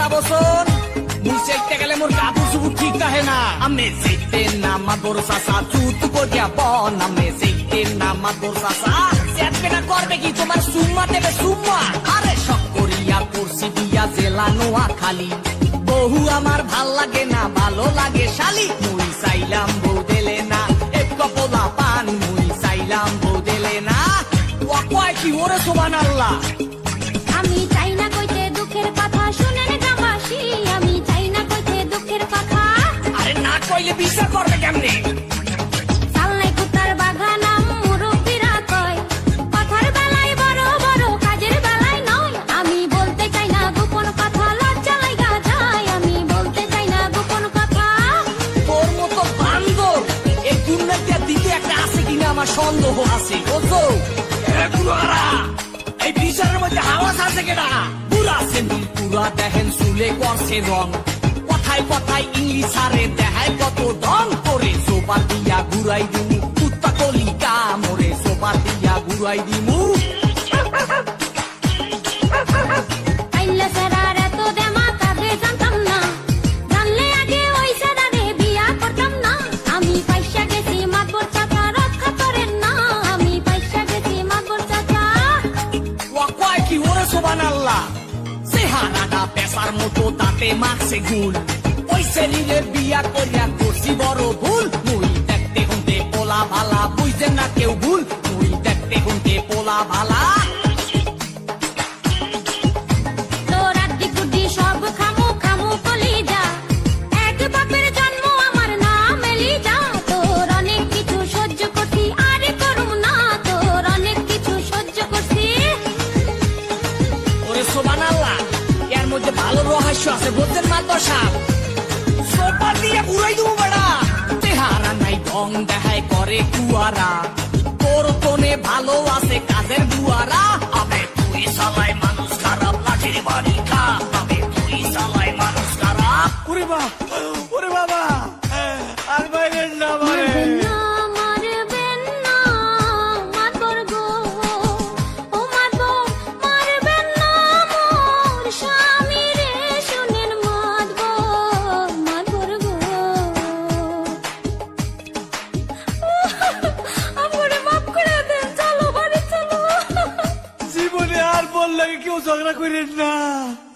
কথা বসন মুই চাইতে গেলে মোর কাপড় চুপুর ঠিক থাকে না আমি চাইতে না মাদর চাচা চুত করিয়া বন আমি চাইতে না মাদর চাচা চেতবে না করবে কি তোমার সুম্মা দেবে সুম্মা আরে শখ করিয়া পড়ছি দিয়া জেলা নোয়া খালি বহু আমার ভাল লাগে না ভালো লাগে শালি মুই চাইলাম বউ দিলে না এক কপলা পান মুই চাইলাম বউ দিলে না ওয়াকওয়াই কি ওরে সুবহানাল্লাহ আমি চাই না কইতে দুঃখের কথা শুনেন গ্রামবাসী আমি চাই না কইতে দুঃখের কথা আরে না কইলে বিচার করবে কেমনে চালনাই কুতার বাগানাম মুরব্বিরা কয় কথার বেলায় বড় বড় কাজের বেলায় নয় আমি বলতে চাই না গোপন কথা লজ্জা লাগা যায় আমি বলতে চাই না গোপন কথা তোর মতো বান্দর এই দুনিয়াতে দিতে একটা আছে কিনা আমার সন্দেহ আছে বুঝছো এগুলোরা এই বিচারের মধ্যে হাওয়া আছে কেনা পুরা সেন্ডুল পুরা দেখেন চুলে করছে রং কথায় কথায় ইংলিশ আরে দেখায় কত দম করে সোপা দিয়া ঘুরাই দিমু কুত্তা কলিকা মোরে সোপা দিয়া ঘুরাই দিমু আইলা সারার এত দেমা কাবে জানতাম না জানলে আগে ওই সাদারে বিয়া করতাম না আমি পয়সা গেছি মাতবর চাচা রক্ষা করেন না আমি পয়সা গেছি মাতবর চাচা ওয়াকওয়াই কি ওরে সুবহানাল্লাহ চেহারাটা পেশার মতো দাঁতে মাখছে গুল ওই শরীরে বিয়া করিয়া করছি বড় ভুল মুই দেখতে হুনতে পোলা ভালা বুঝছেন না কেউ ভুল মুই দেখতে হুনতে পোলা ভালা তোর আড্ডি গুড্ডি সব খামু খামু কলিজা এক বাপের জন্ম আমার নাম এলিজা তোর অনেক কিছু সহ্য করছি আরে করুম না তোর অনেক কিছু সহ্য করছি ওরে সুবহানাল্লাহ এর মধ্যে ভালো রহস্য আছে বুঝছেন মাত্র সাপ সোপা দিয়ে ঘুরাই দেবো বেড়া চেহারা নাই ঢং দেখায় করে কুয়ারা তোর কোনে ভালো আছে কাজের বুয়ারা আবে তুই সালাই মানুষ খারাপ লাঠির বাড়ি খা আবে তুই সালাই মানুষ খারাপ ওরে বাহ